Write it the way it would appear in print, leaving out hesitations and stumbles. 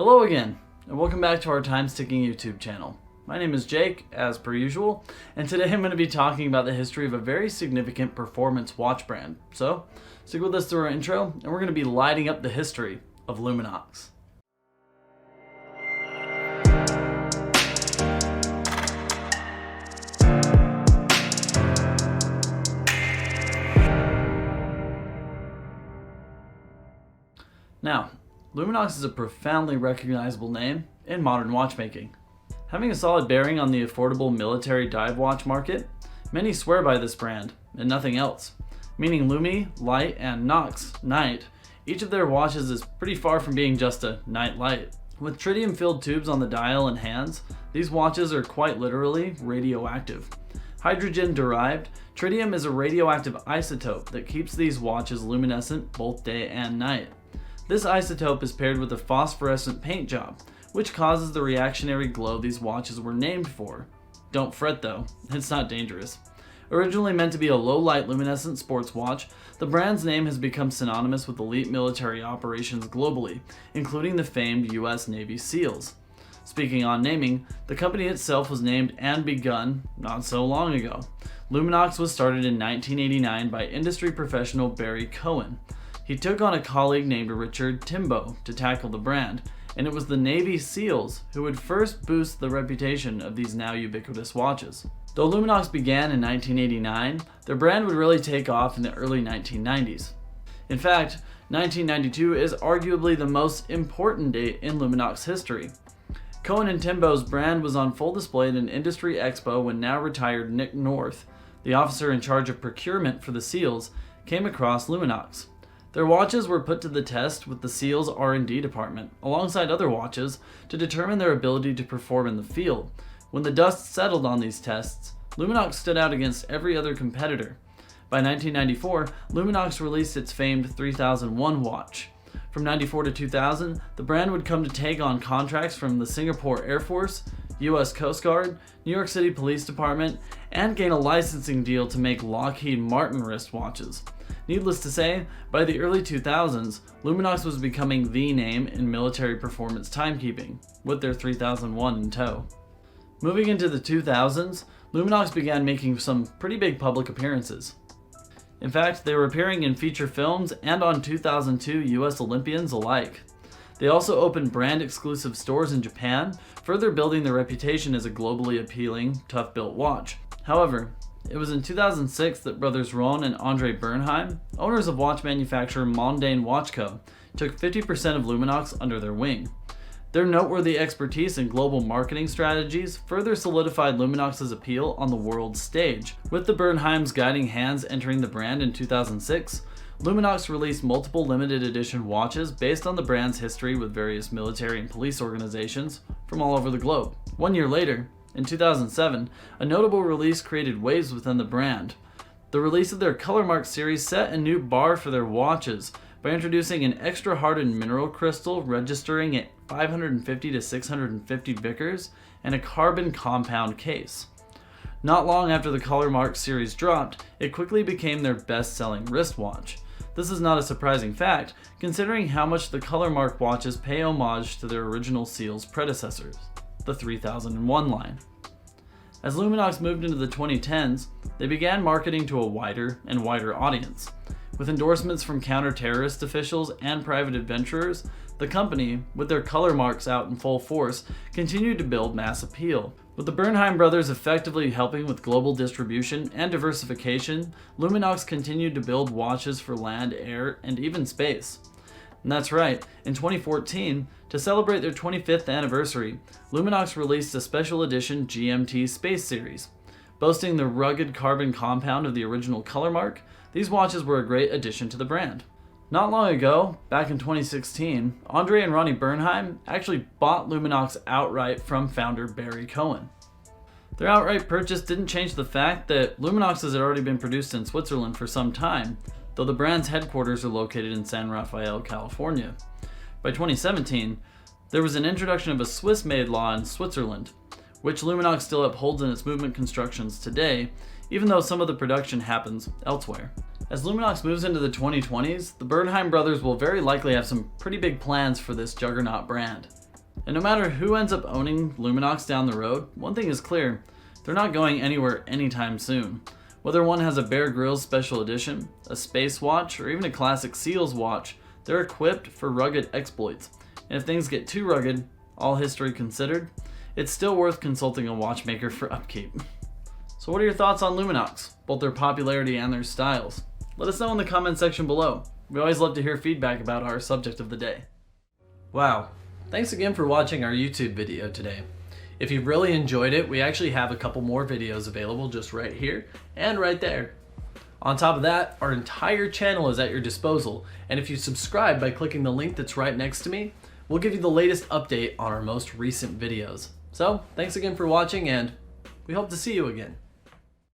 Hello again, and welcome back to our time-sticking YouTube channel. My name is Jake, as per usual, and today I'm going to be talking about the history of a very significant performance watch brand. So, stick with us through our intro, and we're going to be lighting up the history of Luminox. Now, Luminox is a profoundly recognizable name in modern watchmaking. Having a solid bearing on the affordable military dive watch market, many swear by this brand and nothing else, meaning Lumi, light, and Nox, night. Each of their watches is pretty far from being just a night light. With tritium-filled tubes on the dial and hands, these watches are quite literally radioactive. Hydrogen-derived, tritium is a radioactive isotope that keeps these watches luminescent both day and night. This isotope is paired with a phosphorescent paint job, which causes the reactionary glow these watches were named for. Don't fret though, it's not dangerous. Originally meant to be a low-light luminescent sports watch, the brand's name has become synonymous with elite military operations globally, including the famed US Navy SEALs. Speaking on naming, the company itself was named and begun not so long ago. Luminox was started in 1989 by industry professional Barry Cohen. He took on a colleague named Richard Timbo to tackle the brand, and it was the Navy SEALs who would first boost the reputation of these now ubiquitous watches. Though Luminox began in 1989, their brand would really take off in the early 1990s. In fact, 1992 is arguably the most important date in Luminox history. Cohen and Timbo's brand was on full display at an industry expo when now retired Nick North, the officer in charge of procurement for the SEALs, came across Luminox. Their watches were put to the test with the SEALs R&D department, alongside other watches, to determine their ability to perform in the field. When the dust settled on these tests, Luminox stood out against every other competitor. By 1994, Luminox released its famed 3001 watch. From 94 to 2000, the brand would come to take on contracts from the Singapore Air Force, US Coast Guard, New York City Police Department, and gain a licensing deal to make Lockheed Martin wristwatches. Needless to say, by the early 2000s, Luminox was becoming the name in military performance timekeeping, with their 3001 in tow. Moving into the 2000s, Luminox began making some pretty big public appearances. In fact, they were appearing in feature films and on 2002 US Olympians alike. They also opened brand-exclusive stores in Japan, further building their reputation as a globally appealing, tough-built watch. However, it was in 2006 that brothers Ron and Andre Bernheim, owners of watch manufacturer Mondain Watch Co., took 50% of Luminox under their wing. Their noteworthy expertise in global marketing strategies further solidified Luminox's appeal on the world stage. With the Bernheims' guiding hands entering the brand in 2006, Luminox released multiple limited edition watches based on the brand's history with various military and police organizations from all over the globe. 1 year later, in 2007, a notable release created waves within the brand. The release of their Color Mark series set a new bar for their watches by introducing an extra hardened mineral crystal registering at 550 to 650 Vickers and a carbon compound case. Not long after the Color Mark series dropped, it quickly became their best-selling wristwatch. This is not a surprising fact, considering how much the Color Mark watches pay homage to their original SEALs predecessors, the 3001 line. As Luminox moved into the 2010s, they began marketing to a wider and wider audience. With endorsements from counter-terrorist officials and private adventurers, the company, with their color marks out in full force, continued to build mass appeal. With the Bernheim brothers effectively helping with global distribution and diversification, Luminox continued to build watches for land, air, and even space. And that's right, in 2014, to celebrate their 25th anniversary, Luminox released a special edition GMT Space Series. Boasting the rugged carbon compound of the original Color Mark, these watches were a great addition to the brand. Not long ago, back in 2016, Andre and Ronnie Bernheim actually bought Luminox outright from founder Barry Cohen. Their outright purchase didn't change the fact that Luminox has already been produced in Switzerland for some time, though the brand's headquarters are located in San Rafael, California. By 2017, there was an introduction of a Swiss-made law in Switzerland, which Luminox still upholds in its movement constructions today, even though some of the production happens elsewhere. As Luminox moves into the 2020s, the Bernheim brothers will very likely have some pretty big plans for this juggernaut brand. And no matter who ends up owning Luminox down the road, one thing is clear, they're not going anywhere anytime soon. Whether one has a Bear Grylls special edition, a space watch, or even a classic SEALs watch, they're equipped for rugged exploits. And if things get too rugged, all history considered, it's still worth consulting a watchmaker for upkeep. So what are your thoughts on Luminox, both their popularity and their styles? Let us know in the comment section below. We always love to hear feedback about our subject of the day. Wow, thanks again for watching our YouTube video today. If you've really enjoyed it, we actually have a couple more videos available just right here and right there. On top of that, our entire channel is at your disposal, and if you subscribe by clicking the link that's right next to me, we'll give you the latest update on our most recent videos. So, thanks again for watching, and we hope to see you again.